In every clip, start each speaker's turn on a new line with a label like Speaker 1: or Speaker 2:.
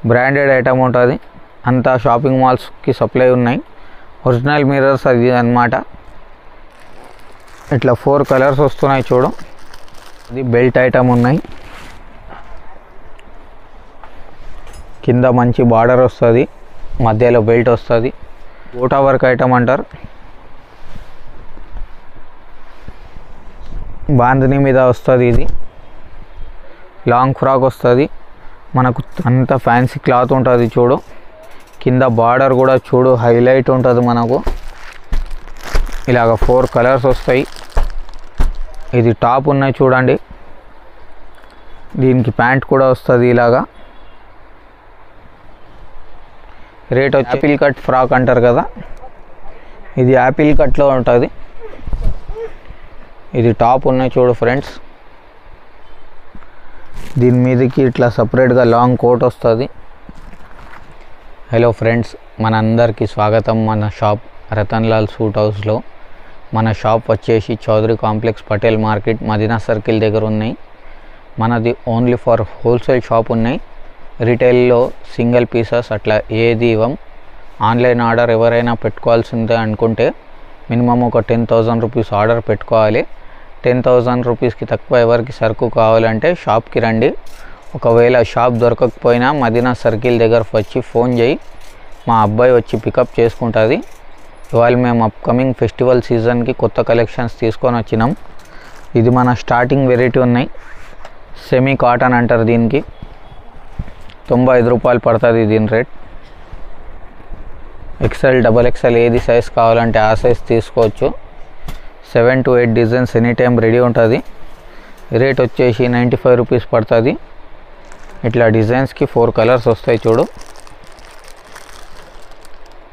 Speaker 1: Branded item ఉంటుంది. అంతా shopping మాల్స్కి supply ఉన్నాయి. ఒరిజినల్ మిర్రర్స్ అది అన్నమాట. ఇట్లా 4 కలర్స్ వస్తున్నాయి చూడు. ఇది బెల్ట్ ఐటమ్ ఉన్నాయి. కింద మంచి బార్డర్ వస్తుంది, మధ్యలో బెల్ట్ వస్తుంది. ఓటా వర్క్ ఐటమ్ అంటారు. బాందిని మీద వస్తుంది. ఇది లాంగ్ ఫ్రాక్ వస్తుంది మనకు. అంత ఫ్యాన్సీ క్లాత్ ఉంటుంది చూడు. కింద బార్డర్ కూడా చూడు హైలైట్ ఉంటుంది మనకు. ఇలాగ 4 కలర్స్ వస్తాయి. ఇది టాప్ ఉన్నాయి చూడండి. దీనికి ప్యాంట్ కూడా వస్తుంది ఇలాగా. రేట్ వచ్చి యాపిల్ కట్ ఫ్రాక్ అంటారు కదా, ఇది యాపిల్ కట్లో ఉంటుంది. ఇది టాప్ ఉన్నాయి చూడు ఫ్రెండ్స్. దీని మీదకి ఇట్లా సపరేట్గా లాంగ్ కోట్ వస్తుంది. హలో ఫ్రెండ్స్, మనందరికీ స్వాగతం మన షాప్ రతన్లాల్ సూట్ హౌస్లో. మన షాప్ వచ్చేసి Chaudhary complex Patel market Madina circle దగ్గర ఉన్నాయి. మనది ఓన్లీ ఫర్ హోల్సేల్ షాప్ ఉన్నాయి. రిటైల్లో సింగిల్ పీసెస్ అట్లా ఏది ఇవ్వం. ఆన్లైన్ ఆర్డర్ ఎవరైనా పెట్టుకోవాల్సిందే అనుకుంటే మినిమం ఒక 10,000 రూపీస్ ఆర్డర్ పెట్టుకోవాలి. 10,000 రూపీస్కి తక్కువ ఎవరికి సరుకు కావాలంటే షాప్కి రండి. ఒకవేళ షాప్ దొరకకపోయినా మదీనా సర్కిల్ దగ్గర వచ్చి ఫోన్ చేయి, మా అబ్బాయి వచ్చి పికప్ చేసుకుంటుంది. ఇవాళ మేము అప్కమింగ్ ఫెస్టివల్ సీజన్కి కొత్త కలెక్షన్స్ తీసుకొని వచ్చినాం. ఇది మన స్టార్టింగ్ వెరైటీ ఉన్నాయి. సెమీ కాటన్ అంటారు దీనికి. 95 రూపాయలు పడుతుంది దీని రేట్. XL, XXL ఏది సైజ్ కావాలంటే ఆ సైజ్ తీసుకోవచ్చు. 7 to 8 designs any time ready ఉంటుంది. రేట్ వచ్చేసి 95 రూపీస్ పడుతుంది. ఇట్లా డిజైన్స్కి 4 కలర్స్ వస్తాయి చూడు.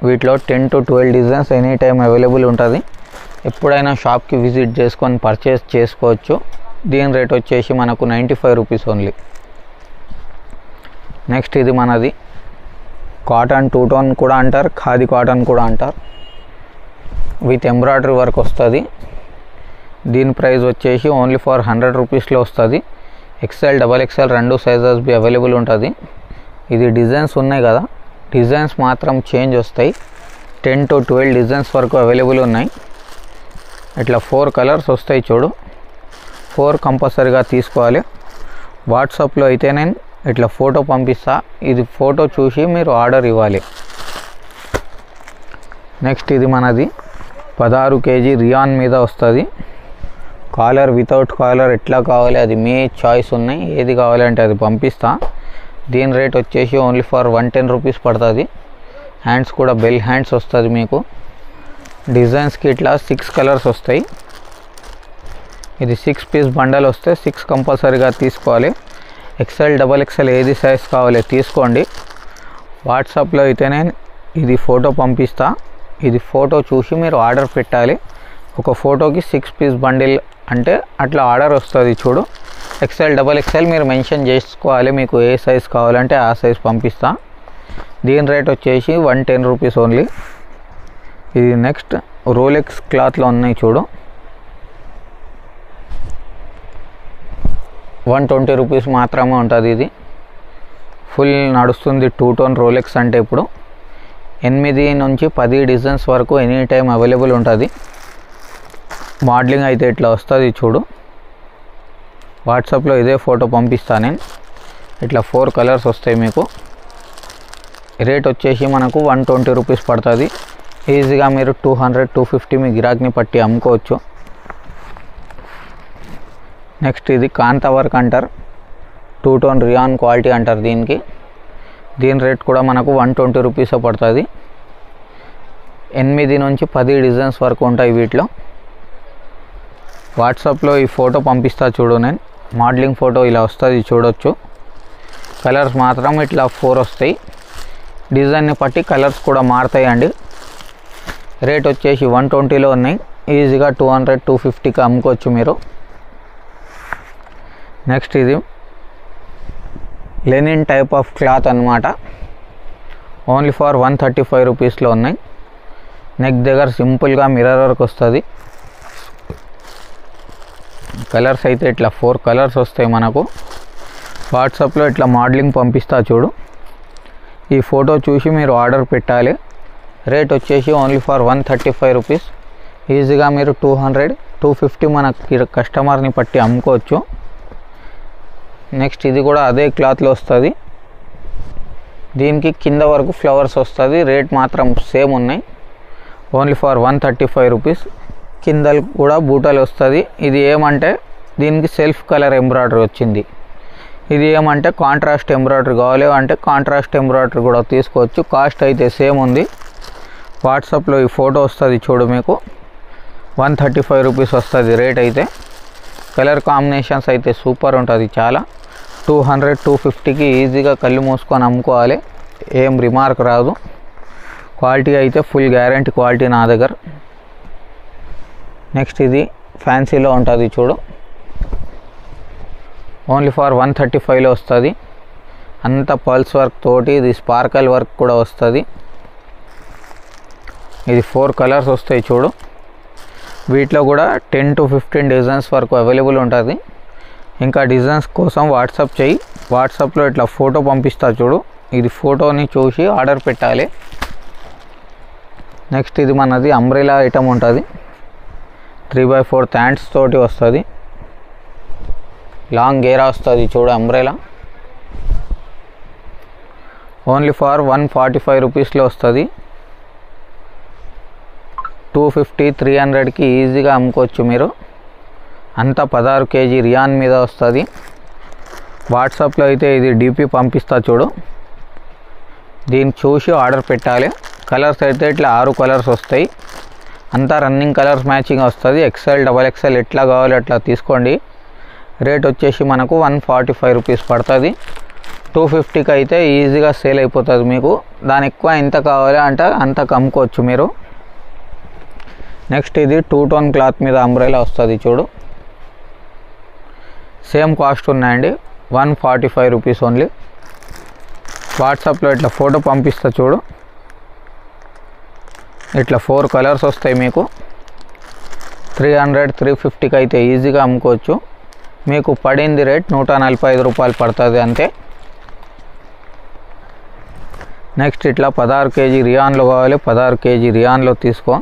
Speaker 1: వీటిలో 10 to 12 designs any time available ఉంటుంది. ఎప్పుడైనా షాప్కి విజిట్ చేసుకొని పర్చేస్ చేసుకోవచ్చు. దీని రేట్ వచ్చేసి మనకు 95 రూపీస్ ఓన్లీ. నెక్స్ట్ ఇది మనది కాటన్ 2 టోన్ కూడా అంటారు, ఖాదీ కాటన్ కూడా అంటారు. విత్ ఎంబ్రాయిడరీ వర్క్ వస్తుంది. దీని ప్రైస్ వచ్చేసి ఓన్లీ ఫర్ 100 రూపీస్లో వస్తుంది. XL, XXL రెండు సైజెస్ బి అవైలబుల్ ఉంటుంది. ఇది డిజైన్స్ ఉన్నాయి కదా, డిజైన్స్ మాత్రం చేంజ్ వస్తాయి. 10 to 12 డిజైన్స్ వరకు అవైలబుల్ ఉన్నాయి. ఇట్లా 4 కలర్స్ వస్తాయి చూడు. 4 కంపల్సరీగా తీసుకోవాలి. వాట్సాప్లో అయితే నేను ఇట్లా ఫోటో పంపిస్తా. ఇది ఫోటో చూసి మీరు ఆర్డర్ ఇవ్వాలి. నెక్స్ట్ ఇది మనది 16 kg రియాన్ మీద వస్తుంది. కాలర్ వితౌట్ కాలర్ ఎట్లా కావాలి అది మీ చాయిస్ ఉన్నాయి. ఏది కావాలంటే అది పంపిస్తా. దీని రేట్ వచ్చేసి ఓన్లీ ఫర్ 110 రూపీస్ పడుతుంది. హ్యాండ్స్ కూడా బెల్ హ్యాండ్స్ వస్తుంది మీకు. డిజైన్స్కి ఇట్లా 6 కలర్స్ వస్తాయి. ఇది 6 పీస్ బండల్ వస్తే 6 కంపల్సరీగా తీసుకోవాలి. XL, XXL ఏది సైజ్ కావాలి తీసుకోండి. వాట్సాప్లో అయితే నేను ఇది ఫోటో పంపిస్తా. ఇది ఫోటో చూసి మీరు ఆర్డర్ పెట్టాలి. ఒక ఫోటోకి 6 పీస్ బండిల్ అంటే అట్లా ఆర్డర్ వస్తుంది చూడు. XL, XXL మీరు మెన్షన్ చేసుకోవాలి. మీకు ఏ సైజ్ కావాలంటే ఆ సైజ్ పంపిస్తా. దీని రేట్ వచ్చేసి 110 రూపీస్ ఓన్లీ. ఇది నెక్స్ట్ రోలెక్స్ క్లాత్లో ఉన్నాయి చూడు. 120 రూపీస్ మాత్రమే ఉంటుంది. ఇది ఫుల్ నడుస్తుంది 2 టోన్ రోలెక్స్ అంటే. ఇప్పుడు 8 నుంచి 10 డిజైన్స్ వరకు ఎనీ టైం అవైలబుల్ ఉంటుంది. మోడలింగ్ అయితే ఇట్లా వస్తుంది చూడు. వాట్సాప్లో ఇదే ఫోటో పంపిస్తాను నేను. ఇట్లా 4 కలర్స్ వస్తాయి మీకు. రేట్ వచ్చేసి మనకు 120 రూపీస్ పడుతుంది. ఈజీగా మీరు 200, 250 మీ గిరాక్ని పట్టి అమ్ముకోవచ్చు. నెక్స్ట్ ఇది కాంతా వర్క్ అంటారు. 2 టోన్ రియాన్ క్వాలిటీ అంటారు దీనికి. దీని రేట్ కూడా మనకు 120 రూపీస్ పడుతుంది. 8 నుంచి 10 డిజైన్స్ వరకు ఉంటాయి వీటిలో. వాట్సాప్లో ఈ ఫోటో పంపిస్తా చూడు నేను. మోడలింగ్ ఫోటో ఇలా వస్తుంది చూడొచ్చు. కలర్స్ మాత్రం ఇట్లా 4 వస్తాయి. డిజైన్ని బట్టి కలర్స్ కూడా మారుతాయి అండి. రేట్ వచ్చేసి 120లో ఉన్నాయి. ఈజీగా 200, 250కి అమ్ముకోవచ్చు మీరు. నెక్స్ట్ ఇది లెనిన్ టైప్ ఆఫ్ క్లాత్ అన్నమాట. ఓన్లీ ఫర్ 135 రూపీస్లో ఉన్నాయి. నెక్ దగ్గర సింపుల్గా మిర్రర్ వర్క్ వస్తుంది. కలర్స్ అయితే ఇట్లా 4 కలర్స్ వస్తాయి మనకు. వాట్సాప్లో ఇట్లా మోడలింగ్ పంపిస్తా చూడు. ఈ ఫోటో చూసి మీరు ఆర్డర్ పెట్టాలి. రేట్ వచ్చేసి ఓన్లీ ఫర్ 135 రూపీస్. ఈజీగా మీరు 200-250 మన కస్టమర్ని పట్టి అమ్ముకోవచ్చు. నెక్స్ట్ ఇది కూడా అదే క్లాత్లో వస్తుంది. దీనికి కింద వరకు ఫ్లవర్స్ వస్తుంది. రేట్ మాత్రం సేమ్ ఉన్నాయి. Only for 135 rupees. కింద కూడా బూటలు వస్తుంది. ఇది ఏమంటే దీనికి సెల్ఫ్ కలర్ ఎంబ్రాయిడరీ వచ్చింది. ఇది ఏమంటే కాంట్రాస్ట్ ఎంబ్రాయిడరీ కావాలి అంటే కాంట్రాస్ట్ ఎంబ్రాయిడరీ కూడా తీసుకోవచ్చు. కాస్ట్ అయితే సేమ్ ఉంది. వాట్సాప్లో ఈ ఫోటో వస్తుంది చూడు, మీకు 135 రూపీస్ వస్తుంది రేట్ అయితే. కలర్ కాంబినేషన్స్ అయితే సూపర్ ఉంటుంది. చాలా 200-250కి ఈజీగా కళ్ళు మూసుకొని అమ్ముకోవాలి. ఏం రిమార్క్ రాదు. క్వాలిటీ అయితే ఫుల్ గ్యారంటీ క్వాలిటీ నా దగ్గర. నెక్స్ట్ ఇది ఫ్యాన్సీలో ఉంటుంది చూడు, ఓన్లీ ఫర్ 135లో వస్తుంది. అంత పల్స్ వర్క్ తోటి ఇది స్పార్కల్ వర్క్ కూడా వస్తుంది. ఇది 4 కలర్స్ వస్తాయి చూడు. వీటిలో కూడా 10-15 డిజైన్స్ వరకు అవైలబుల్ ఉంటుంది. ఇంకా డిజైన్స్ కోసం వాట్సాప్ చేయి. వాట్సాప్లో ఇట్లా ఫోటో పంపిస్తా చూడు. ఇది ఫోటోని చూసి ఆర్డర్ పెట్టాలి. నెక్స్ట్ ఇది మనది అంబ్రెలా ఐటమ్ ఉంటుంది. 3x4 హ్యాండ్స్ తోటి వస్తుంది. లాంగ్ గేరా వస్తుంది చూడు అంబ్రెలా. ఓన్లీ ఫర్ 145 రూపీస్లో వస్తుంది. 250-300కి ఈజీగా అమ్ముకోవచ్చు మీరు. అంతా 16 కేజీ రియాన్ మీద వస్తుంది. వాట్సాప్లో అయితే ఇది డీపీ పంపిస్తా చూడు. దీన్ని చూసి ఆర్డర్ పెట్టాలి. కలర్స్ అయితే ఇట్లా 6 కలర్స్ వస్తాయి. అంతా రన్నింగ్ కలర్స్ మ్యాచింగ్ వస్తుంది. XL, XXL ఎట్లా కావాలి అట్లా తీసుకోండి. రేట్ వచ్చేసి మనకు 145 రూపీస్ పడుతుంది. 250కి అయితే ఈజీగా సేల్ అయిపోతుంది మీకు. దాని ఎక్కువ ఎంత కావాలి అంటే అంతకు అమ్ముకోవచ్చు మీరు. నెక్స్ట్ ఇది 2 టోన్ క్లాత్ మీద అంబ్రెలా వస్తుంది చూడు. సేమ్ కాస్ట్ ఉన్నాయండి. 145 రూపీస్ ఓన్లీ. వాట్సాప్లో ఇట్లా ఫోటో పంపిస్తా చూడు. ఇట్లా 4 కలర్స్ వస్తాయి మీకు. 300-350కి అయితే ఈజీగా అమ్ముకోవచ్చు. మీకు పడింది రేట్ 145 రూపాయలు పడుతుంది అంతే. నెక్స్ట్ ఇట్లా 16 కేజీ రియాన్లో కావాలి. 16 కేజీ రియాన్లో తీసుకో.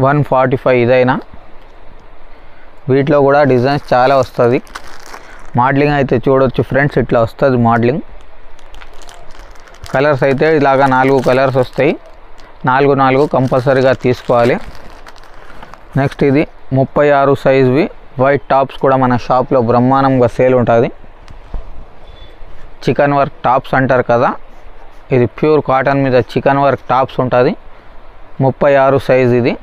Speaker 1: $145 ఇదైనా. వీటిలో కూడా డిజైన్స్ చాలా వస్తుంది. మోడలింగ్ అయితే చూడొచ్చు ఫ్రెండ్స్, ఇట్లా వస్తుంది మోడలింగ్. కలర్స్ అయితే ఇలాగా 4 కలర్స్ వస్తాయి. 4 కంపల్సరీగా తీసుకోవాలి. నెక్స్ట్ ఇది 36 సైజ్వి వైట్ టాప్స్ కూడా మన షాప్లో బ్రహ్మాండంగా సేల్ ఉంటుంది. చికెన్ వర్క్ టాప్స్ అంటారు కదా, ఇది ప్యూర్ కాటన్ మీద చికెన్ వర్క్ టాప్స్ ఉంటుంది. 36 సైజ్ ఇది.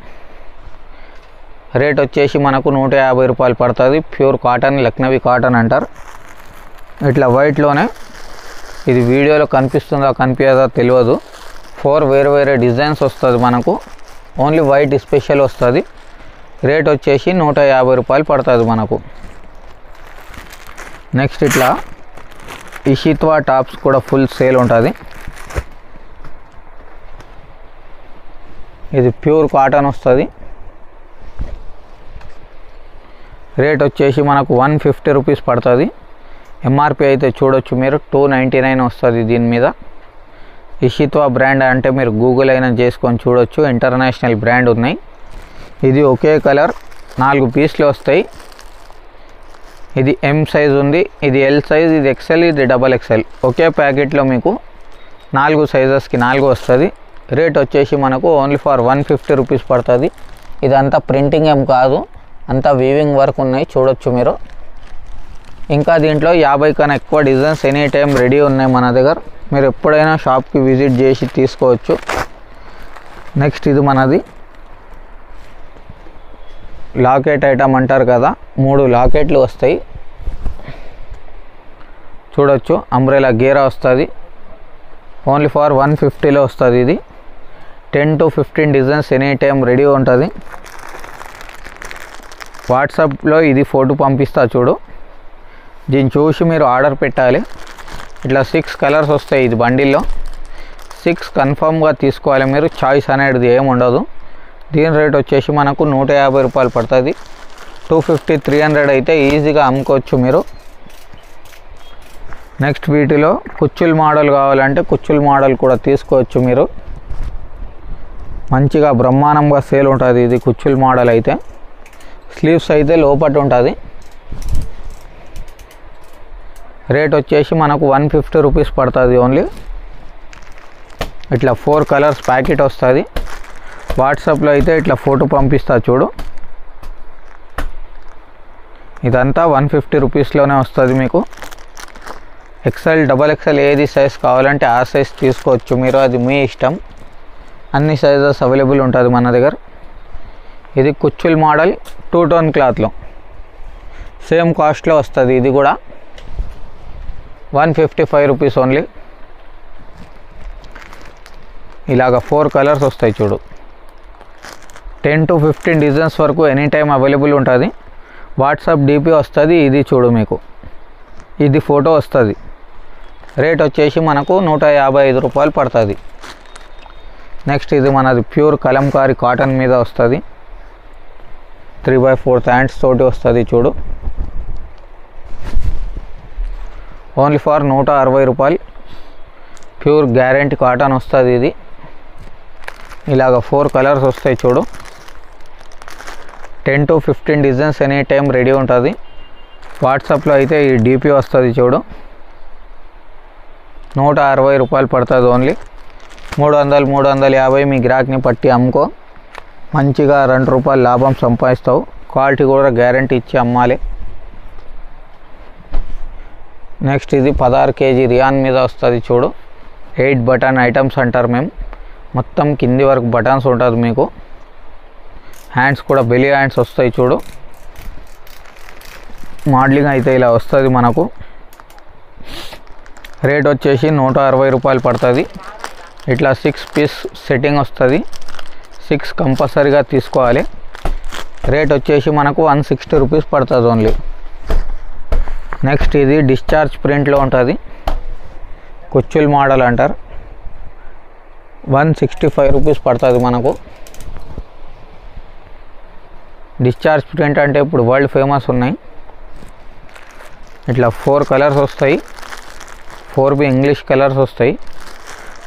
Speaker 1: రేట్ వచ్చేసి మనకు 150 రూపాయలు పడుతుంది. ప్యూర్ కాటన్, లక్నవీ కాటన్ అంటారు. ఇట్లా వైట్లోనే, ఇది వీడియోలో కనిపిస్తుందా కనిపించదా తెలియదు. 4 వేరే డిజైన్స్ వస్తుంది మనకు. ఓన్లీ వైట్ స్పెషల్ వస్తుంది. రేట్ వచ్చేసి 150 రూపాయలు పడుతుంది మనకు. నెక్స్ట్ ఇట్లా ఇషిత్వా టాప్స్ కూడా ఫుల్ సేల్ ఉంటుంది. ఇది ప్యూర్ కాటన్ వస్తుంది. రేట్ వచ్చేసి మనకు 150 రూపీస్ పడుతుంది. ఎంఆర్పి అయితే చూడొచ్చు మీరు 299 వస్తుంది దీని మీద. ఇషిత్వా బ్రాండ్ అంటే మీరు గూగుల్ అయినా చేసుకొని చూడొచ్చు. ఇంటర్నేషనల్ బ్రాండ్ ఉన్నాయి. ఇది ఒకే కలర్ 4 పీస్లు వస్తాయి. ఇది M సైజ్ ఉంది, ఇది L సైజ్, ఇది XL, ఇది XXL. ఒకే ప్యాకెట్లో మీకు 4 సైజెస్కి 4 వస్తుంది. రేట్ వచ్చేసి మనకు ఓన్లీ ఫర్ 150 రూపీస్ పడుతుంది. ఇదంతా ప్రింటింగ్ ఏం కాదు, అంతా వీవింగ్ వర్క్ ఉన్నాయి చూడొచ్చు మీరు. ఇంకా దీంట్లో 50 కన్నా ఎక్కువ డిజైన్స్ ఎనీ టైం రెడీ ఉన్నాయి మన దగ్గర. మీరు ఎప్పుడైనా షాప్కి విజిట్ చేసి తీసుకోవచ్చు. నెక్స్ట్ ఇది మనది లాకెట్ ఐటమ్ అంటారు కదా, 3 లాకెట్లు వస్తాయి చూడొచ్చు. అంబ్రెలా గేరా వస్తుంది. ఓన్లీ ఫర్ 150లో వస్తుంది. ఇది 10-15 డిజైన్స్ ఎనీ టైం రెడీ ఉంటుంది. వాట్సాప్లో ఇది ఫోటో పంపిస్తా చూడు. దీన్ని చూసి మీరు ఆర్డర్ పెట్టాలి. ఇట్లా 6 కలర్స్ వస్తాయి ఇది బండిల్లో. 6 కన్ఫామ్గా తీసుకోవాలి మీరు. చాయిస్ అనేది ఏమి ఉండదు. దీని రేట్ వచ్చేసి మనకు 150 రూపాయలు పడుతుంది. 250 300 అయితే ఈజీగా అమ్ముకోవచ్చు మీరు. నెక్స్ట్ వీటిలో కుచ్చుల మోడల్ కావాలంటే కుచ్చుల మోడల్ కూడా తీసుకోవచ్చు మీరు. మంచిగా బ్రహ్మాండంగా సేల్ ఉంటుంది ఇది కుచ్చుల మోడల్ అయితే. స్లీవ్స్ అయితే లోపట ఉంటుంది. రేట్ వచ్చేసి మనకు 150 రూపీస్ పడుతుంది ఓన్లీ. ఇట్లా 4 కలర్స్ ప్యాకెట్ వస్తుంది. వాట్సాప్లో అయితే ఇట్లా ఫోటో పంపిస్తా చూడు. ఇదంతా 150 రూపీస్లోనే వస్తుంది మీకు. ఎక్సెల్ డబల్ ఎక్సెల్ ఏది సైజ్ కావాలంటే ఆ సైజ్ తీసుకోవచ్చు మీరు, అది మీ ఇష్టం. అన్ని సైజెస్ అవైలబుల్ ఉంటుంది మన దగ్గర. ఇది కుచ్చుల మోడల్ 2 టోన్ క్లాత్లో సేమ్ కాస్ట్లో వస్తుంది. ఇది కూడా 155 రూపీస్ ఓన్లీ. ఇలాగ 4 కలర్స్ వస్తాయి చూడు. 10 to 15 డిజైన్స్ వరకు ఎనీ టైం అవైలబుల్ ఉంటుంది. వాట్సాప్ డిపి వస్తుంది. ఇది చూడు మీకు, ఇది ఫోటో వస్తుంది. రేట్ వచ్చేసి మనకు 155 రూపాయలు పడుతుంది. నెక్స్ట్ ఇది మనది ప్యూర్ కలంకారీ కాటన్ మీద వస్తుంది. 3/4 హ్యాండ్స్ తోటి వస్తుంది చూడు. ఓన్లీ ఫర్ 160 రూపాయలు. ప్యూర్ గ్యారెంటీ కాటన్ వస్తుంది ఇది. ఇలాగ 4 కలర్స్ వస్తాయి చూడు. 10 to 15 designs any time ready ఉంటుంది. వాట్సాప్లో అయితే ఈ డిపి వస్తుంది చూడు. 160 రూపాయలు పడుతుంది ఓన్లీ. 300 350 మీ గిరాక్ని పట్టి అమ్ముకో. మంచిగా 2 రూపాయలు లాభం సంపాదిస్తావు. క్వాలిటీ కూడా గ్యారంటీ ఇచ్చి అమ్మాలి. నెక్స్ట్ ఇది 16 kg రియాన్ మీద వస్తుంది చూడు. 8 బటన్ ఐటమ్స్ అంటారు మేము. మొత్తం కింది వరకు బటన్స్ ఉంటుంది మీకు. హ్యాండ్స్ కూడా బెలీ హ్యాండ్స్ వస్తాయి చూడు. మోడలింగ్ అయితే ఇలా వస్తుంది మనకు. రేట్ వచ్చేసి 160 రూపాయలు పడుతుంది. ఇట్లా 6 పీస్ సెట్టింగ్ వస్తుంది. 6 కంపల్సరీగా తీసుకోవాలి. రేట్ వచ్చేసి మనకు 160 రూపీస్ పడుతుంది ఓన్లీ. నెక్స్ట్ ఇది డిశ్చార్జ్ ప్రింట్లో ఉంటుంది. కుచ్చుల మోడల్ అంటారు. 165 రూపీస్ పడుతుంది మనకు. డిశ్చార్జ్ ప్రింట్ అంటే ఇప్పుడు వరల్డ్ ఫేమస్ ఉన్నాయి. ఇట్లా 4 కలర్స్ వస్తాయి. 4 ఇంగ్లీష్ కలర్స్ వస్తాయి.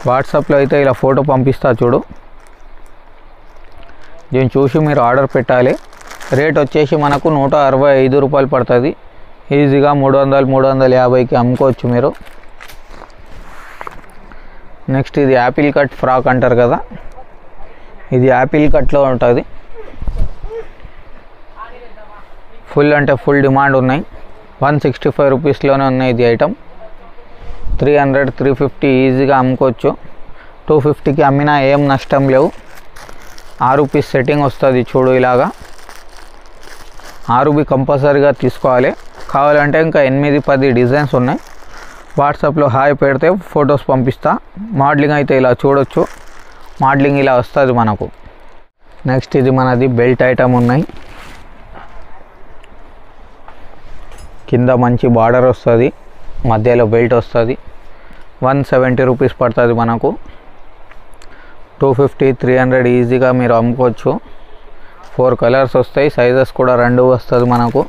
Speaker 1: వాట్సాప్లో అయితే ఇలా ఫోటో పంపిస్తా చూడు. దీన్ని చూసి మీరు ఆర్డర్ పెట్టాలి. రేట్ వచ్చేసి మనకు 165 రూపాయలు పడుతుంది. ఈజీగా 300 350కి అమ్ముకోవచ్చు మీరు. నెక్స్ట్ ఇది యాపిల్ కట్ ఫ్రాక్ అంటారు కదా. ఇది యాపిల్ కట్లో ఉంటుంది. ఫుల్ అంటే ఫుల్ డిమాండ్ ఉన్నాయి. 165 రూపీస్లోనే ఉన్నాయి ఇది ఐటమ్. 300 350 ఈజీగా అమ్ముకోవచ్చు. 250కి అమ్మినా ఏం నష్టం లేవు. 6 పీస్ సెట్టింగ్ వస్తుంది చూడు. ఇలాగా 6 కంపల్సరీగా తీసుకోవాలి. కావాలంటే ఇంకా 8-10 డిజైన్స్ ఉన్నాయి. వాట్సాప్లో హాయ్ పెడితే ఫొటోస్ పంపిస్తా. మోడలింగ్ అయితే ఇలా చూడొచ్చు. మోడలింగ్ ఇలా వస్తుంది మనకు. నెక్స్ట్ ఇది మనది బెల్ట్ ఐటమ్ ఉన్నాయి. కింద మంచి బార్డర్ వస్తుంది. మధ్యలో బెల్ట్ వస్తుంది. 170 రూపీస్ పడుతుంది మనకు. 250 300 ఈజీగా మీరు అమ్ముకోవచ్చు. 4 కలర్స్ వస్తాయి. సైజెస్ కూడా 2 వస్తుంది మనకు.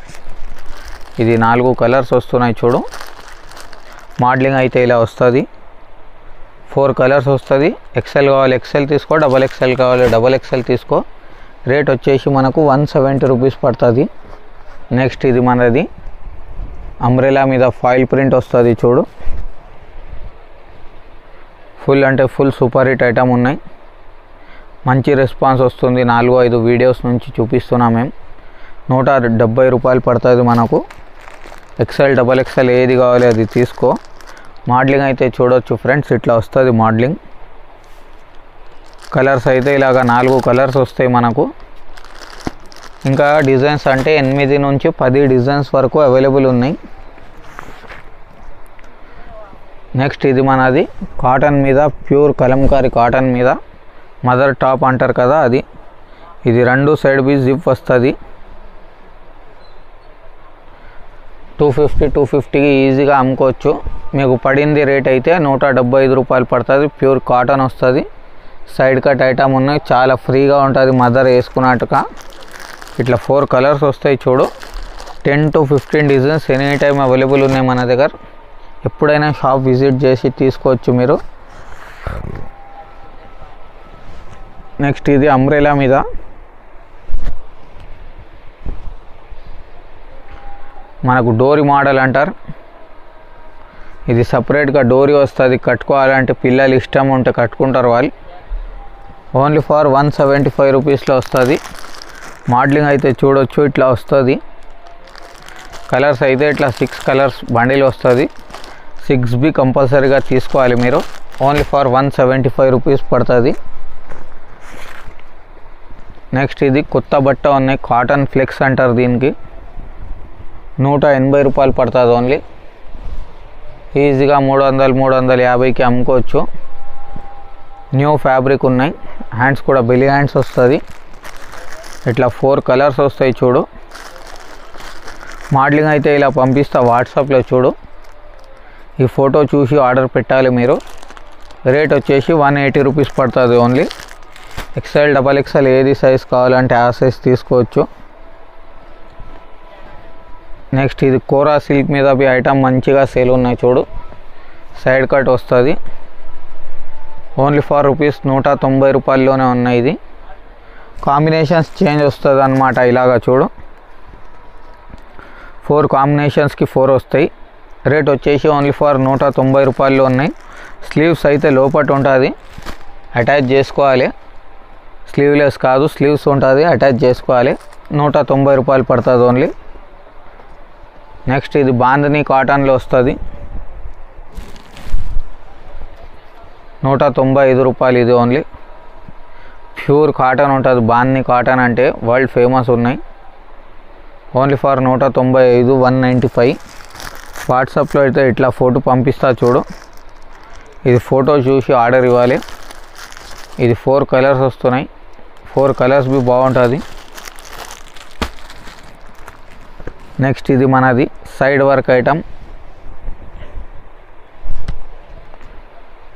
Speaker 1: ఇది 4 కలర్స్ వస్తున్నాయి చూడు. మోడలింగ్ అయితే ఇలా వస్తుంది. 4 కలర్స్ వస్తుంది. ఎక్సెల్ కావాలి ఎక్సెల్ తీసుకో, డబల్ ఎక్సెల్ కావాలి డబల్ ఎక్సెల్ తీసుకో. రేట్ వచ్చేసి మనకు 170 రూపీస్ పడుతుంది. నెక్స్ట్ ఇది మనది అంబ్రెలా మీద ఫాయిల్ ప్రింట్ వస్తుంది చూడు. ఫుల్ అంటే ఫుల్ సూపర్ హిట్ ఐటమ్ ఉన్నాయి. మంచి రెస్పాన్స్ వస్తుంది. 4-5 వీడియోస్ నుంచి చూపిస్తున్నాం మేము. 170 రూపాయలు పడుతుంది మనకు. ఎక్సెల్ డబల్ ఎక్సెల్ ఏది కావాలి అది తీసుకో. మోడలింగ్ అయితే చూడొచ్చు ఫ్రెండ్స్. ఇట్లా వస్తుంది మోడలింగ్. కలర్స్ అయితే ఇలాగ 4 కలర్స్ వస్తాయి మనకు. ఇంకా డిజైన్స్ అంటే 8 నుంచి 10 డిజైన్స్ వరకు అవైలబుల్ ఉన్నాయి. నెక్స్ట్ ఇది మనది కాటన్ మీద ప్యూర్ కలంకారీ కాటన్ మీద మదర్ టాప్ అంటారు కదా అది. ఇది 2 సైడ్ బి జిప్ వస్తుంది. 250 ఈజీగా అమ్ముకోవచ్చు. మీకు పడింది రేట్ అయితే 175 రూపాయలు పడుతుంది. ప్యూర్ కాటన్ వస్తుంది. సైడ్ కట్ ఐటమ్ ఉన్నాయి. చాలా ఫ్రీగా ఉంటుంది మదర్ వేసుకున్నట్టుగా. ఇట్లా 4 కలర్స్ వస్తాయి చూడు. 10 to 15 designs any time available ఉన్నాయి మన దగ్గర. ఎప్పుడైనా షాప్ విజిట్ చేసి తీసుకోవచ్చు మీరు. నెక్స్ట్ ఇది అంబ్రెలా మీద మనకు డోరీ మోడల్ అంటారు. ఇది సపరేట్గా డోరీ వస్తుంది. కట్టుకోవాలంటే పిల్లలు ఇష్టం ఉంటే కట్టుకుంటారు వాళ్ళు. ఓన్లీ ఫర్ 175 రూపీస్లో వస్తుంది. మోడలింగ్ అయితే చూడొచ్చు ఇట్లా వస్తుంది. కలర్స్ అయితే ఇట్లా 6 కలర్స్ బండిల్ వస్తుంది. 6B కంపల్సరీగా తీసుకోవాలి మీరు. ఓన్లీ ఫర్ 175 రూపీస్ పడుతుంది. నెక్స్ట్ ఇది కొత్త బట్ట ఉన్నాయి. కాటన్ ఫ్లెక్స్ అంటారు దీనికి. 180 రూపాయలు పడుతుంది ఓన్లీ. ఈజీగా 300-350కి అమ్ముకోవచ్చు. న్యూ ఫ్యాబ్రిక్ ఉన్నాయి. హ్యాండ్స్ కూడా బెలీ హ్యాండ్స్ వస్తుంది. ఇట్లా 4 కలర్స్ వస్తాయి చూడు. మోడలింగ్ అయితే ఇలా పంపిస్తా వాట్సాప్లో చూడు. ఈ ఫోటో చూసి ఆర్డర్ పెట్టాలి మీరు. రేట్ వచ్చేసి 180 రూపీస్ పడుతుంది ఓన్లీ. XL, XXL ఏది సైజ్ కావాలంటే ఆ సైజ్ తీసుకోవచ్చు. నెక్స్ట్ ఇది కోరా సిల్క్ మీద ఐటమ్ మంచిగా సేల్ ఉన్నాయి చూడు. సైడ్ కట్ వస్తుంది. ఓన్లీ ఫర్ రూపీస్ 190 రూపాయల్లోనే ఉన్నాయి. ఇది కాంబినేషన్స్ చేంజ్ వస్తుంది అన్నమాట. ఇలాగా చూడు 4 కాంబినేషన్స్కి 4 వస్తాయి. రేట్ వచ్చేసి ఓన్లీ ఫర్ 190 రూపాయల్లో ఉన్నాయి. స్లీవ్స్ అయితే లోపట ఉంటుంది, అటాచ్ చేసుకోవాలి. స్లీవ్లెస్ కాదు, స్లీవ్స్ ఉంటుంది, అటాచ్ చేసుకోవాలి. 190 రూపాయలు పడుతుంది ఓన్లీ. నెక్స్ట్ ఇది బాందని కాటన్లో వస్తుంది. 195 రూపాయలు ఇది ఓన్లీ. ప్యూర్ కాటన్ ఉంటుంది. బాందని కాటన్ అంటే వరల్డ్ ఫేమస్ ఉన్నాయి. Only for 195, 195. వాట్సాప్లో అయితే ఇట్లా ఫోటో పంపిస్తా చూడు. ఇది ఫోటో చూసి ఆర్డర్ ఇవ్వాలి. ఇది 4 కలర్స్ వస్తున్నాయి. 4 కలర్స్ బి బాగుంటుంది. నెక్స్ట్ ఇది మనది side work item.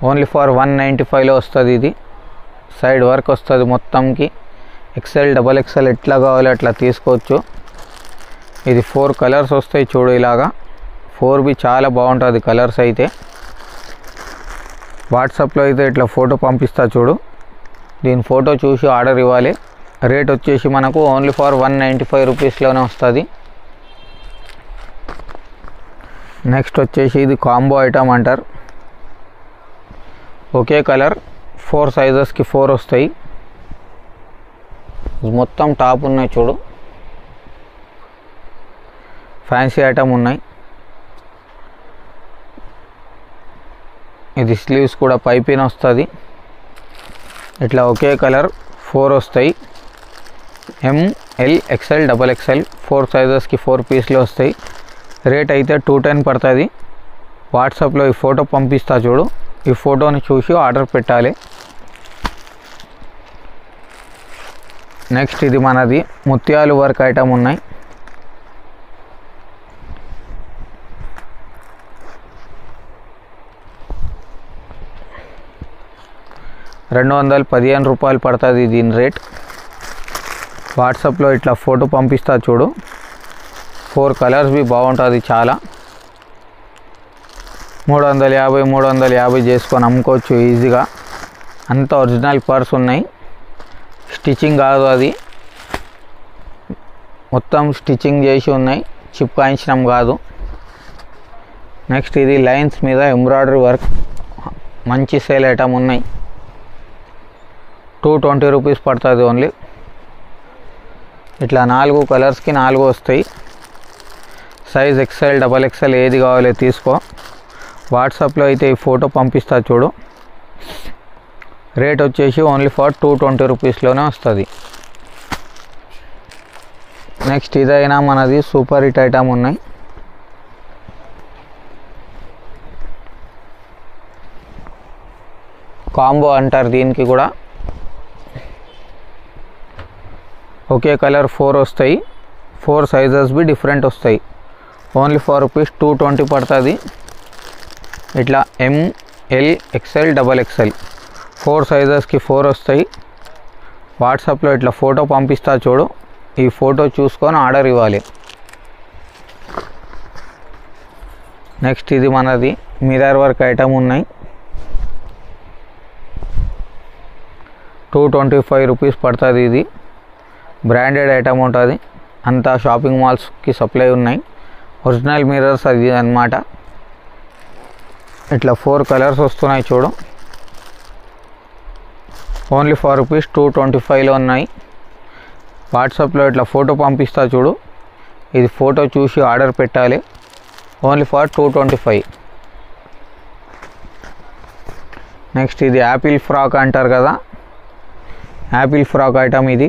Speaker 1: Only for 195లో వస్తుంది. ఇది సైడ్ వర్క్ వస్తుంది మొత్తంకి. XL, XXL ఎట్లా కావాలి అట్లా తీసుకోవచ్చు. ఇది 4 కలర్స్ వస్తాయి చూడు. ఇలాగా 4B చాలా బాగుంటుంది కలర్స్ అయితే. వాట్సాప్లో అయితే ఇట్లా ఫోటో పంపిస్తా చూడు. దీని ఫోటో చూసి ఆర్డర్ ఇవ్వాలి. రేట్ వచ్చేసి మనకు ఓన్లీ ఫర్ 195 రూపీస్లోనే వస్తుంది. నెక్స్ట్ వచ్చేసి ఇది కాంబో ఐటమ్ అంటారు. ఒకే కలర్ 4 సైజెస్కి 4 వస్తాయి. మొత్తం టాప్ ఉన్నాయి చూడు. ఫ్యాన్సీ ఐటమ్ ఉన్నాయి. ఇది స్లీవ్స్ కూడా పైపిన్ వస్తుంది. ఇట్లా ఒకే కలర్ 4 వస్తాయి. M, L, XL, XXL 4 సైజెస్కి 4 పీస్లు వస్తాయి. రేట్ అయితే 210 పడుతుంది. వాట్సాప్లో ఈ ఫోటో పంపిస్తా చూడు. ఈ ఫోటోని చూసి ఆర్డర్ పెట్టాలి. నెక్స్ట్ ఇది మనది ముత్యాలు వర్క్ ఐటమ్ ఉన్నాయి. ₹215 పడుతుంది దీని రేట్. వాట్సాప్లో ఇట్లా ఫోటో పంపిస్తా చూడు. 4 కలర్స్ బి బాగుంటుంది చాలా. 350 చేసుకొని అమ్ముకోవచ్చు ఈజీగా. అంత ఒరిజినల్ పర్స్ ఉన్నాయి. స్టిచ్చింగ్ కాదు, అది మొత్తం స్టిచ్చింగ్ చేసి ఉన్నాయి, చిప్కాయించడం కాదు. నెక్స్ట్ ఇది లైన్స్ మీద ఎంబ్రాయిడరీ వర్క్ మంచి సేల్ ఐటమ్ ఉన్నాయి. 220 రూపీస్ పడుతుంది ఓన్లీ. ఇట్లా 4 కలర్స్కి 4 వస్తాయి. సైజ్ XL, XXL ఏది కావాలో తీసుకో. వాట్సాప్లో అయితే ఈ ఫోటో పంపిస్తా చూడు. రేట్ వచ్చేసి ఓన్లీ ఫర్ 220 రూపీస్లోనే వస్తుంది. నెక్స్ట్ ఇదైనా మనది సూపర్ హిట్ ఐటమ్ ఉన్నాయి. కాంబో అంటారు దీనికి కూడా. ఒకే కలర్ 4 వస్తాయి. 4 సైజెస్ బి డిఫరెంట్ వస్తాయి. ఓన్లీ ఫర్ రూపీస్ 220 పడుతుంది. ఇట్లా M, L, XL, XXL 4 సైజెస్కి 4 వస్తాయి. వాట్సాప్లో ఇట్లా ఫోటో పంపిస్తా చూడు. ఈ ఫోటో చూసుకొని ఆర్డర్ ఇవ్వాలి. నెక్స్ట్ ఇది మనది మిర్రర్ వర్క్ ఐటమ్ ఉన్నాయి. 225 రూపీస్ పడుతుంది. ఇది బ్రాండెడ్ ఐటమ్ ఉంటుంది. అంతా షాపింగ్ మాల్స్కి సప్లై ఉన్నాయి. ఒరిజినల్ మిర్రర్స్ అది అన్నమాట. ఇట్లా 4 కలర్స్ వస్తున్నాయి చూడు. ఓన్లీ ₹4 225లో ఉన్నాయి. వాట్సాప్లో ఇట్లా ఫోటో పంపిస్తా చూడు. ఇది ఫోటో చూసి ఆర్డర్ పెట్టాలి. Only for 225. నెక్స్ట్ ఇది యాపిల్ ఫ్రాక్ అంటారు కదా, యాపిల్ ఫ్రాక్ ఐటమ్. ఇది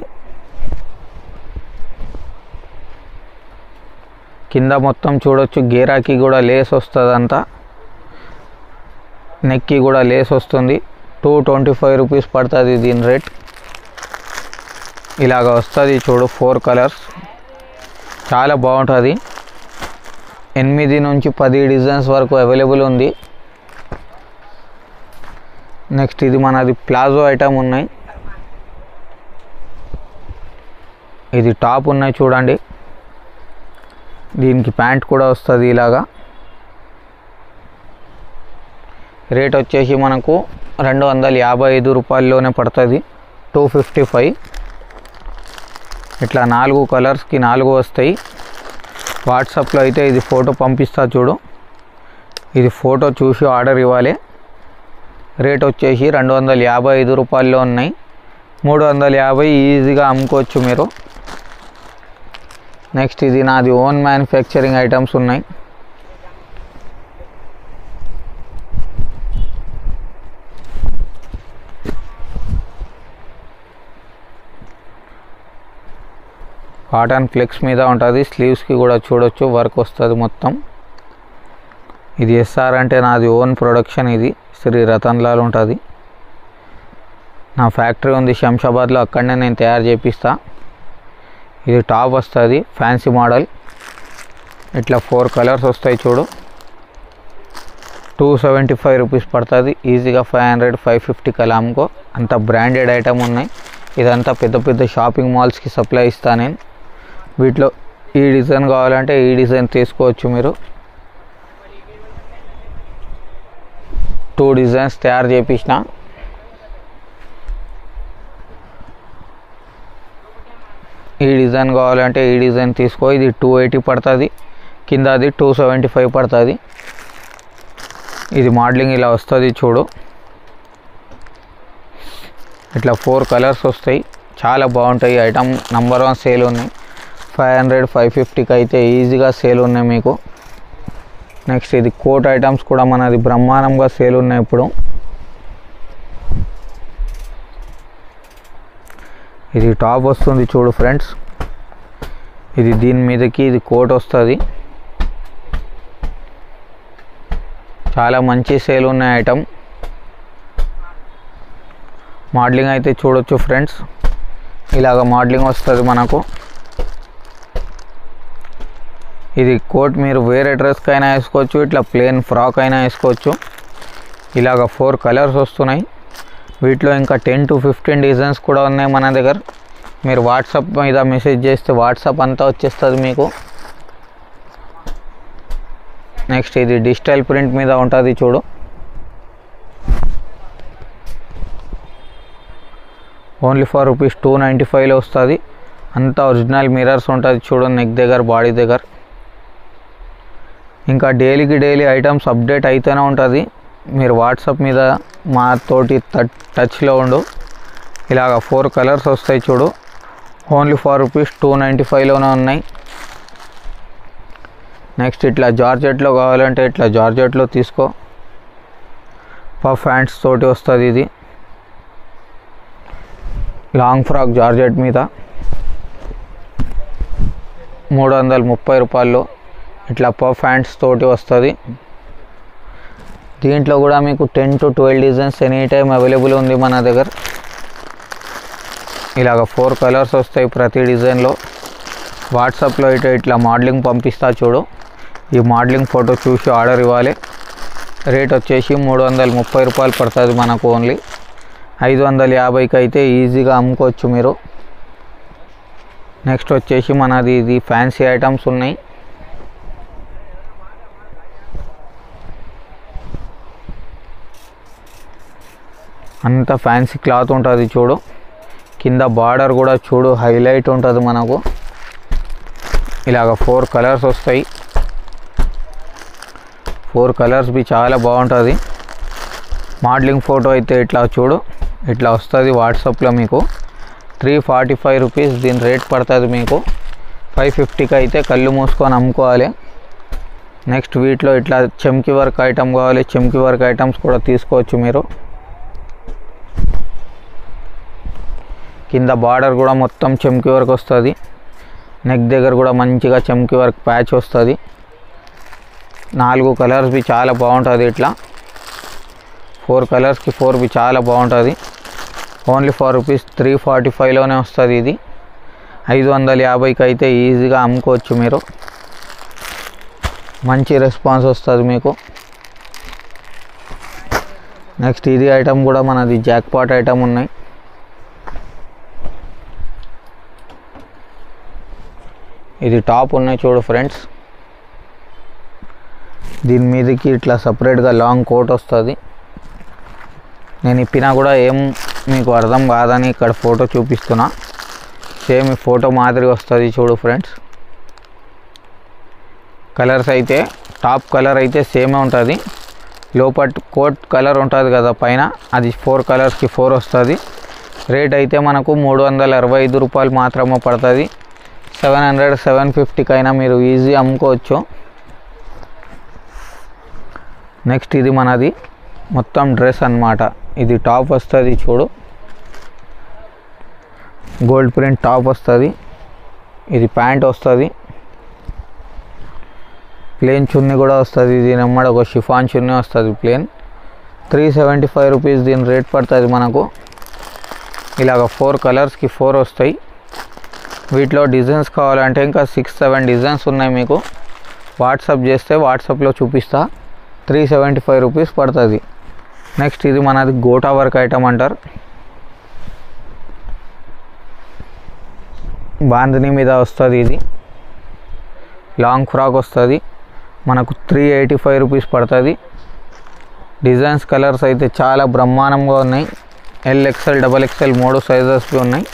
Speaker 1: కింద మొత్తం చూడొచ్చు, గేరాకి కూడా లేస్ వస్తుంది, అంతా నెక్కి కూడా లేస్ వస్తుంది. 225 రూపీస్ పడుతుంది దీని రేట్. ఇలాగ వస్తుంది చూడు, 4 కలర్స్. చాలా బాగుంటుంది. 8 నుంచి 10 డిజైన్స్ వరకు అవైలబుల్ ఉంది. నెక్స్ట్ ఇది మనది ప్లాజో ఐటమ్ ఉన్నాయి. ఇది టాప్ ఉన్నాయి చూడండి. దీనికి ప్యాంట్ కూడా వస్తుంది ఇలాగా. రేట్ వచ్చేసి మనకు ₹255లోనే పడుతుంది. 255. ఇట్లా 4 కలర్స్కి 4 వస్తాయి. వాట్సాప్లో అయితే ఇది ఫోటో పంపిస్తా చూడు. ఇది ఫోటో చూసి ఆర్డర్ ఇవ్వాలి. రేట్ వచ్చేసి ₹255లో ఉన్నాయి. 350 ఈజీగా అమ్ముకోవచ్చు మీరు. నెక్స్ట్ ఇది నాది ఓన్ మ్యానుఫ్యాక్చరింగ్ ఐటమ్స్ ఉన్నాయి. కాటన్ ఫ్లెక్స్ మీద ఉంటుంది. స్లీవ్స్కి కూడా చూడొచ్చు, వర్క్ వస్తుంది మొత్తం. ఇది ఎస్ఆర్ అంటే నాది ఓన్ ప్రొడక్షన్. ఇది శ్రీ రతన్లాల్ ఉంటుంది. నా ఫ్యాక్టరీ ఉంది శంషాబాద్లో, అక్కడనే నేను తయారు చేపిస్తా. ఇది టాప్ వస్తుంది, ఫ్యాన్సీ మోడల్. ఇట్లా 4 కలర్స్ వస్తాయి చూడు. 275 రూపీస్ పడుతుంది. ఈజీగా 500 550 కలా అమ్ముకో. అంత బ్రాండెడ్ ఐటమ్ ఉన్నాయి. ఇదంతా పెద్ద పెద్ద షాపింగ్ మాల్స్కి సప్లై ఇస్తా నేను. వీటిలో ఈ డిజైన్ కావాలంటే ఈ డిజైన్ తీసుకోవచ్చు మీరు. 2 డిజైన్స్ తయారు చేపించిన. ఈ డిజైన్ కావాలంటే ఈ డిజైన్ తీసుకో. ఇది 280 పడుతుంది. కింద అది 275 పడుతుంది. ఇది మోడలింగ్ ఇలా వస్తుంది చూడు. ఇట్లా 4 కలర్స్ వస్తాయి. చాలా బాగుంటాయి ఐటమ్. నంబర్ 1 సేల్ ఉన్నాయి. 500 550కి అయితే ఈజీగా సేల్ ఉన్నాయి మీకు. నెక్స్ట్ ఇది కోట్ ఐటమ్స్ కూడా మనది బ్రహ్మాండంగా సేల్ ఉన్నాయి ఇప్పుడు. ఇది టాప్ వస్తుంది చూడు ఫ్రెండ్స్. ఇది దీని మీదకి ఇది కోట్ వస్తుంది. చాలా మంచి సేల్ ఉన్న ఐటమ్. మోడలింగ్ అయితే చూడొచ్చు ఫ్రెండ్స్. ఇలాగ మోడలింగ్ వస్తుంది మనకు. ఇది కోట్ మీరు వేరే డ్రెస్కి అయినా వేసుకోవచ్చు, ఇట్లా ప్లెయిన్ ఫ్రాక్ అయినా వేసుకోవచ్చు. ఇలాగ 4 కలర్స్ వస్తున్నాయి. వీటిలో ఇంకా 10 to 15 డిజైన్స్ కూడా ఉన్నాయి మన దగ్గర. మీరు వాట్సాప్ మీద మెసేజ్ చేస్తే వాట్సాప్ అంతా వచ్చేస్తుంది మీకు. నెక్స్ట్ ఇది డిజిటల్ ప్రింట్ మీద ఉంటుంది చూడు. ఓన్లీ ఫర్ ₹295లో వస్తుంది. అంతా ఒరిజినల్ మిర్రర్స్ ఉంటుంది చూడు, నెక్ దగ్గర బాడీ దగ్గర. ఇంకా డైలీ ఐటమ్స్ అప్డేట్ అయితేనే ఉంటుంది. మీరు వాట్సాప్ మీద మా తోటి టచ్లో ఉండు. ఇలాగ 4 కలర్స్ వస్తాయి చూడు. ఓన్లీ ఫర్ ₹295లోనే ఉన్నాయి. నెక్స్ట్ ఇట్లా జార్జెట్లో కావాలంటే ఇట్లా జార్జెట్లో తీసుకో. పఫ్ హ్యాండ్స్ తోటి వస్తుంది. ఇది లాంగ్ ఫ్రాక్ జార్జెట్ మీద ₹330లో ఇట్లా పఫ్ హ్యాండ్స్ తోటి వస్తుంది. దీంట్లో కూడా మీకు 10 to 12 designs any time available ఉంది మన దగ్గర. ఇలాగ 4 కలర్స్ వస్తాయి ప్రతి డిజైన్లో. వాట్సాప్లో ఇట్లా మోడలింగ్ పంపిస్తా చూడు. ఈ మోడలింగ్ ఫోటో చూసి ఆర్డర్ ఇవ్వాలి. రేట్ వచ్చేసి ₹330 పడుతుంది మనకు. ఓన్లీ 550కి అయితే ఈజీగా అమ్ముకోవచ్చు మీరు. నెక్స్ట్ వచ్చేసి మనది ఇది ఫ్యాన్సీ ఐటమ్స్ ఉన్నాయి. అంత ఫ్యాన్సీ క్లాత్ ఉంటుంది చూడు. కింద బార్డర్ కూడా చూడు హైలైట్ ఉంటుంది మనకు. ఇలాగ 4 కలర్స్ వస్తాయి. 4 కలర్స్ బి చాలా బాగుంటుంది. మోడలింగ్ ఫోటో అయితే ఇట్లా చూడు, ఇట్లా వస్తుంది వాట్సాప్లో మీకు. 345 రూపీస్ దీని రేట్ పడుతుంది మీకు. 550కి అయితే కళ్ళు మూసుకొని అమ్ముకోవాలి. నెక్స్ట్ వీటిలో ఇట్లా చెమ్కి వర్క్ ఐటమ్ కావాలి, చెమ్కి వర్క్ ఐటమ్స్ కూడా తీసుకోవచ్చు మీరు. కింద బార్డర్ కూడా మొత్తం చెమ్కి వర్క్ వస్తుంది. నెక్ దగ్గర కూడా మంచిగా చెమ్కి వర్క్ ప్యాచ్ వస్తుంది. 4 కలర్స్ బి చాలా బాగుంటుంది. ఇట్లా 4 కలర్స్కి 4 బి చాలా బాగుంటుంది. ఓన్లీ రూపీస్ 345లోనే వస్తుంది. ఇది 550కి అయితే ఈజీగా అమ్ముకోవచ్చు మీరు. మంచి రెస్పాన్స్ వస్తుంది మీకు. నెక్స్ట్ ఇది ఐటమ్ కూడా మనది జాక్పాట్ ఐటమ్ ఉన్నాయి. ఇది టాప్ ఉన్నాయి చూడు ఫ్రెండ్స్. దీని మీదకి ఇట్లా సపరేట్గా లాంగ్ కోట్ వస్తుంది. నేను ఇప్పినా కూడా ఏం మీకు అర్థం కాదని ఇక్కడ ఫోటో చూపిస్తున్నా. సేమ్ ఈ ఫోటో మాదిరి వస్తుంది చూడు ఫ్రెండ్స్. కలర్స్ అయితే టాప్ కలర్ అయితే సేమే ఉంటుంది. లోపల కోట్ కలర్ ఉంటుంది కదా పైన, అది 4 కలర్స్కి 4 వస్తుంది. రేట్ అయితే మనకు 365 రూపాయలు మాత్రమే పడుతుంది. 700-750కి అయినా మీరు ఈజీ అమ్ముకోవచ్చు. నెక్స్ట్ ఇది మనది మొత్తం డ్రెస్ అన్నమాట. ఇది టాప్ వస్తుంది చూడు, గోల్డ్ ప్రింట్ టాప్ వస్తుంది. ఇది ప్యాంట్ వస్తుంది, ప్లేన్ చున్నీ కూడా వస్తుంది. దీని అమ్మడ ఒక షిఫాన్ చున్నీ వస్తుంది ప్లేన్. 375 రూపీస్ దీని రేట్ పడుతుంది మనకు. ఇలాగ 4 కలర్స్కి 4 వస్తాయి. వీటిలో డిజైన్స్ కావాలంటే ఇంకా 6-7 డిజైన్స్ ఉన్నాయి మీకు. వాట్సాప్ చేస్తే వాట్సాప్లో చూపిస్తా. 375 రూపీస్ పడుతుంది. నెక్స్ట్ ఇది మనది గోటా వర్క్ ఐటమ్ అంటారు. బాందిని మీద వస్తుంది. ఇది లాంగ్ ఫ్రాక్ వస్తుంది మనకు. 385 రూపీస్ పడుతుంది. డిజైన్స్ కలర్స్ అయితే చాలా బ్రహ్మాండంగా ఉన్నాయి. LXL, XXL 3 సైజెస్వి ఉన్నాయి.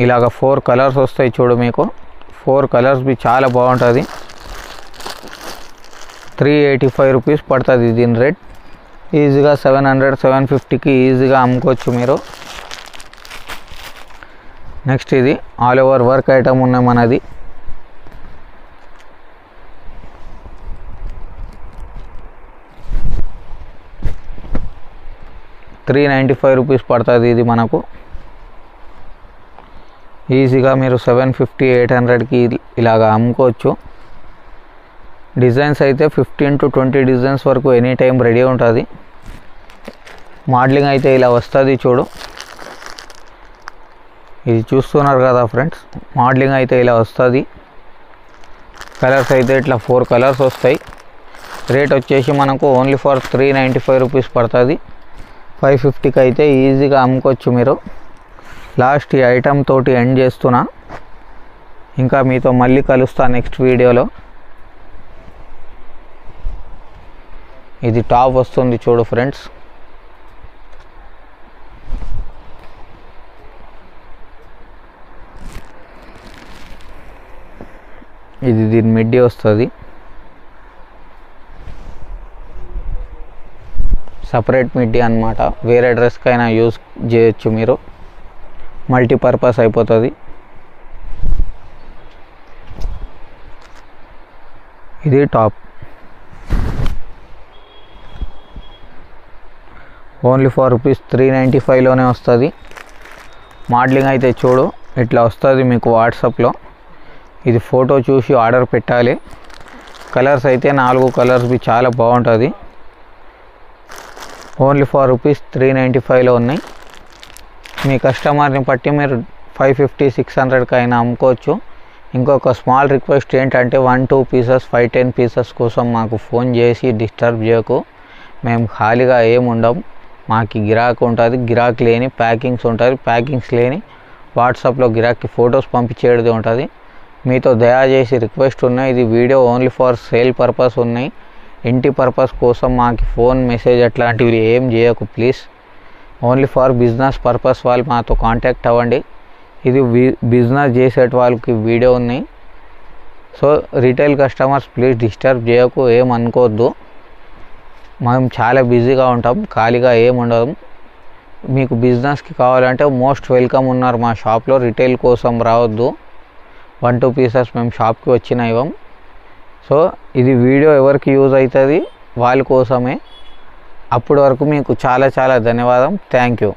Speaker 1: ఇలాగ 4 కలర్స్ వస్తాయి చూడు మీకు. 4 కలర్స్ బి చాలా బాగుంటుంది. 385 రూపీస్ పడుతుంది దీని రేట్. ఈజీగా 700-750కి ఈజీగా అమ్ముకోవచ్చు మీరు. నెక్స్ట్ ఇది ఆల్ ఓవర్ వర్క్ ఐటమ్ ఉన్నాయి మనది. $395 రూపీస్ పడుతుంది ఇది మనకు. ఈజీగా మీరు 750-800కి ఇలాగా అమ్ముకోవచ్చు. డిజైన్స్ అయితే 15-20 డిజైన్స్ వరకు ఎనీ టైం రెడీ ఉంటుంది. మోడలింగ్ అయితే ఇలా వస్తుంది చూడు. ఇది చూస్తున్నారు కదా ఫ్రెండ్స్, మోడలింగ్ అయితే ఇలా వస్తుంది. కలర్స్ అయితే ఇట్లా 4 కలర్స్ వస్తాయి. రేట్ వచ్చేసి మనకు ఓన్లీ 395 రూపీస్ పడుతుంది. 550కి అయితే ఈజీగా అమ్ముకోవచ్చు మీరు. లాస్ట్ ఈ ఐటమ్ తోటి ఎండ్ చేస్తున్నా. ఇంకా మీతో మళ్ళీ కలుస్తా నెక్స్ట్ వీడియోలో. ఇది టాప్ వస్తుంది చూడు ఫ్రెండ్స్. ఇది దీని మిడ్డీ వస్తుంది. సపరేట్ మిడ్డీ అన్నమాట. వేరే డ్రెస్కైనా యూజ్ చేయొచ్చు మీరు. మల్టీపర్పస్ అయిపోతుంది. ఇది టాప్. ఓన్లీ రూపీస్ 395లోనే వస్తుంది. మోడలింగ్ అయితే చూడు ఇట్లా వస్తుంది మీకు వాట్సాప్లో. ఇది ఫోటో చూసి ఆర్డర్ పెట్టాలి. కలర్స్ అయితే 4 కలర్స్ బి చాలా బాగుంటుంది. ఓన్లీ రూపీస్ 395లో ఉన్నాయి. మీ కస్టమర్ని బట్టి మీరు 550-600కి అయినా అమ్ముకోవచ్చు. ఇంకొక స్మాల్ రిక్వెస్ట్ ఏంటంటే 1-2 పీసెస్ 5-10 పీసెస్ కోసం మాకు ఫోన్ చేసి డిస్టర్బ్ చేయకు. మేము ఖాళీగా ఏముండం. మాకు గిరాకీ ఉంటుంది, గిరాకీ లేని ప్యాకింగ్స్ ఉంటుంది, ప్యాకింగ్స్ లేని వాట్సాప్లో గిరాకీ ఫొటోస్ పంపించేది ఉంటుంది. మీతో దయచేసి రిక్వెస్ట్ ఉన్నాయి, ఇది video only for sale purpose ఉన్నాయి. ఇంటి పర్పస్ కోసం మాకు ఫోన్ మెసేజ్ అట్లాంటివి ఏం చేయకు please. Only for business purpose వాళ్ళు మాతో కాంటాక్ట్ అవ్వండి. ఇది బిజినెస్ చేసేట వాళ్ళకి వీడియో ఉన్నాయి. So retail customers please disturb చేయకు, ఏం అనుకోవద్దు. మనం చాలా బిజీగా ఉంటాం, ఖాళీగా ఏం ఉండదు. మీకు బిజినెస్కి కావాలంటే మోస్ట్ వెల్కమ్ ఉన్నారు మా షాప్లో. రిటైల్ కోసం రావద్దు, 1-2 పీసెస్ మేము షాప్కి వచ్చిన ఇవ్వం. సో ఇది వీడియో ఎవరికి యూజ్ అవుతుంది వాళ్ళ కోసమే. అప్పటి వరకు మీకు చాలా చాలా ధన్యవాదం. Thank you.